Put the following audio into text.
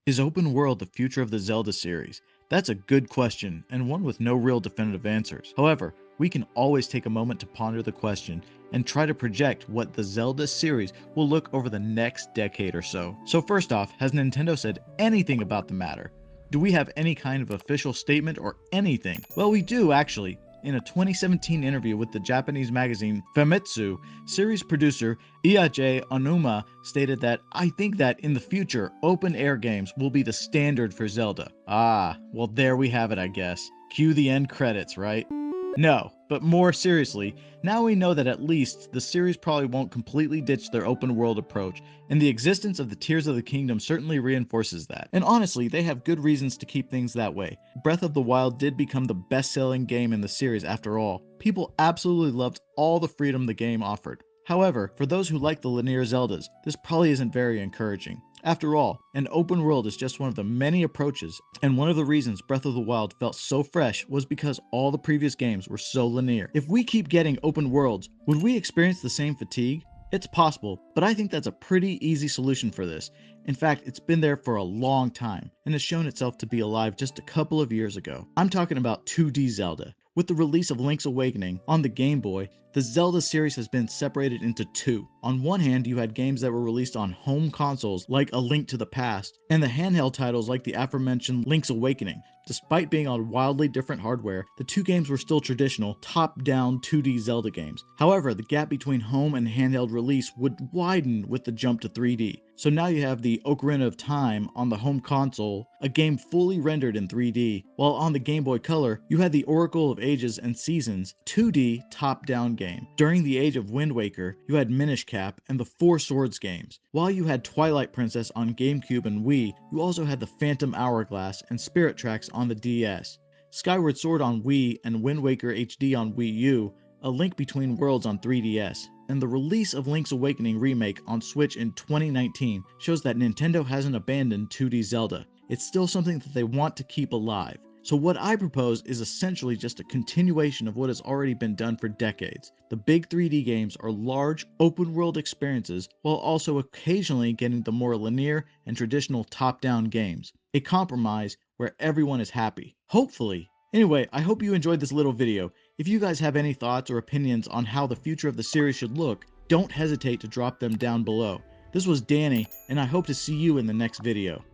Is open world the future of the Zelda series? That's a good question, and one with no real definitive answers. However, we can always take a moment to ponder the question and try to project what the Zelda series will look over the next decade or so. So first off, has Nintendo said anything about the matter? Do we have any kind of official statement or anything? Well, we do actually. In a 2017 interview with the Japanese magazine Famitsu, series producer Eiji Aonuma stated that, "I think that in the future, open-air games will be the standard for Zelda." Ah, well there we have it I guess. Cue the end credits, right? No, but more seriously, now we know that at least the series probably won't completely ditch their open world approach, and the existence of the Tears of the Kingdom certainly reinforces that. And honestly, they have good reasons to keep things that way. Breath of the Wild did become the best-selling game in the series after all. People absolutely loved all the freedom the game offered. However, for those who like the linear Zeldas, this probably isn't very encouraging. After all, an open world is just one of the many approaches, and one of the reasons Breath of the Wild felt so fresh was because all the previous games were so linear. If we keep getting open worlds, would we experience the same fatigue? It's possible, but I think that's a pretty easy solution for this. In fact, it's been there for a long time, and has shown itself to be alive just a couple of years ago. I'm talking about 2D Zelda. With the release of Link's Awakening on the Game Boy, the Zelda series has been separated into two. On one hand, you had games that were released on home consoles like A Link to the Past, and the handheld titles like the aforementioned Link's Awakening. Despite being on wildly different hardware, the two games were still traditional, top-down 2D Zelda games. However, the gap between home and handheld release would widen with the jump to 3D. So now you have the Ocarina of Time on the home console, a game fully rendered in 3D, while on the Game Boy Color, you had the Oracle of Ages and Seasons 2D top-down game. During the age of Wind Waker, you had Minish Cap and the Four Swords games. While you had Twilight Princess on GameCube and Wii, you also had the Phantom Hourglass and Spirit Tracks on the DS. Skyward Sword on Wii and Wind Waker HD on Wii U, A Link Between Worlds on 3DS, and the release of Link's Awakening Remake on Switch in 2019 shows that Nintendo hasn't abandoned 2D Zelda. It's still something that they want to keep alive. So what I propose is essentially just a continuation of what has already been done for decades. The big 3D games are large, open-world experiences, while also occasionally getting the more linear and traditional top-down games. A compromise where everyone is happy. Hopefully. Anyway, I hope you enjoyed this little video. If you guys have any thoughts or opinions on how the future of the series should look, don't hesitate to drop them down below. This was Danny, and I hope to see you in the next video.